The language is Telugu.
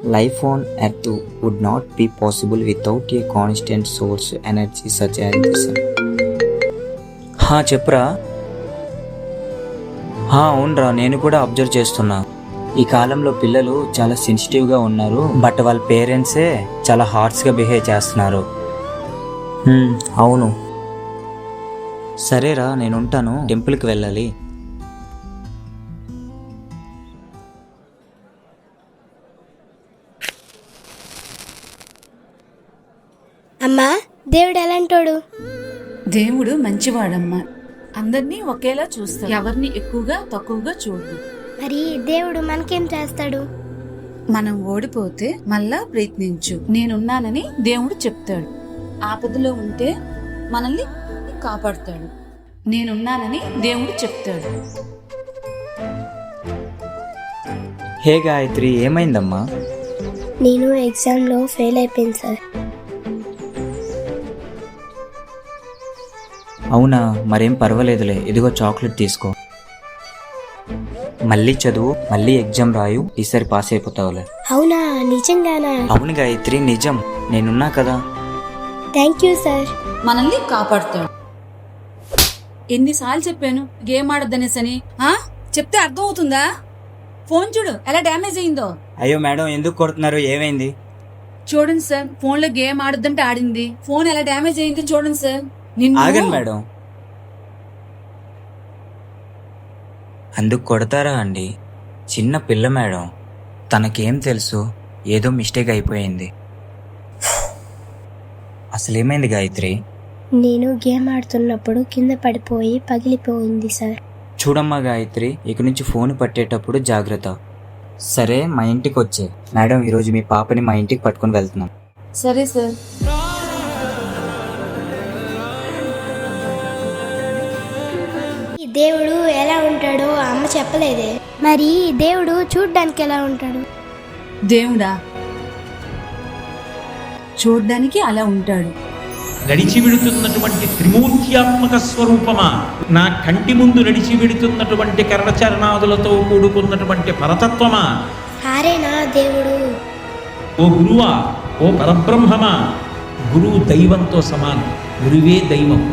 Life on Earth would not be possible without a constant source energy such as the sun. చెప్పురా. అవునరా, నేను కూడా అబ్జర్వ్ చేస్తున్నా. ఈ కాలంలో పిల్లలు చాలా సెన్సిటివ్గా ఉన్నారు, బట్ వాళ్ళ పేరెంట్సే చాలా హార్ష్గా బిహేవ్ చేస్తున్నారు. అవును. సరేరా, నేను ఉంటాను, టెంపుల్కి వెళ్ళాలి. అమ్మా, దేవుడు ఎలాంటోడు? దేవుడు మంచివాడమ్మా. అందరినీ ఒకేలా చూస్తాడు, ఎవరిని ఎక్కువగా తక్కువగా చూడు. మరి దేవుడు మనకేం చేస్తాడు? మనం ఓడిపోతే మళ్ళా ప్రయత్నించు, నేనున్నానని దేవుడు చెప్తాడు. ఆపదలో ఉంటే మనల్ని కాపాడుతాడు, నేనున్నానని దేవుడు చెప్తాడు. హే గాయత్రి, ఏమైందమ్మా? నేను ఎగ్జామ్లో ఫెయిల్ అయిపోయింది సార్. అవునా, మరేం పర్వాలేదులే, ఇదిగో చాక్లెట్ తీసుకో. మళ్ళీ చదువు, మళ్ళీ ఎగ్జామ్ రాయు, ఈసారి పాస్ అయిపోతావులే. అవునా, నిజంగానా? అవును గాయత్రి, నిజం, నేనున్నా కదా. Thank you sir. మనల్ని కాపాడుతాడు. ఎన్నిసార్లు చెప్పాను గేమ్ ఆడద్దనేసని? చెప్తే అర్థం అవుతుందా? ఫోన్ చూడు ఎలా డ్యామేజ్ అయిందో. అయ్యో మేడం, ఎందుకు కొడుతున్నారు? ఏమైంది? చూడండి సార్, ఫోన్ లో గేమ్ ఆడద్దంటే ఆడింది, ఫోన్ ఎలా డ్యామేజ్ అయింది చూడండి సార్. ఆగండి మేడం. అందుకు కొడతారా అండి? చిన్న పిల్ల మేడం, తనకేం తెలుసు, ఏదో మిస్టేక్ అయిపోయింది. అసలేమైంది గాయత్రి? నేను గేమ్ ఆడుతున్నప్పుడు కింద పడిపోయి పగిలిపోయింది సార్. చూడమ్మా గాయత్రి, ఇక నుంచి ఫోన్ పట్టేటప్పుడు జాగ్రత్త. సరే, మా ఇంటికి వచ్చే. మేడం, ఈరోజు మీ పాపని మా ఇంటికి పట్టుకొని వెళ్తున్నాం. సరే సార్. దేవుడు ఎలా ఉంటాడో అమ్మ చెప్పలేదే. మరి దేవుడు చూడ్డానికి ఎలా ఉంటాడు? దేవుడా చూడ్డానికి అలా ఉంటాడు. నడిచి వెడుతున్నటువంటి త్రిమూర్త్యాత్మక స్వరూపమా, నా కంటి ముందు నడిచి వెడుతున్నటువంటి కర్ణచరణాదులతో కూడుకున్నటువంటి పరతత్వమా, హారేనా దేవుడు? ఓ గురువా, ఓ పరబ్రహ్మమా. గురువు దైవంతో సమానం, గురువే దైవం.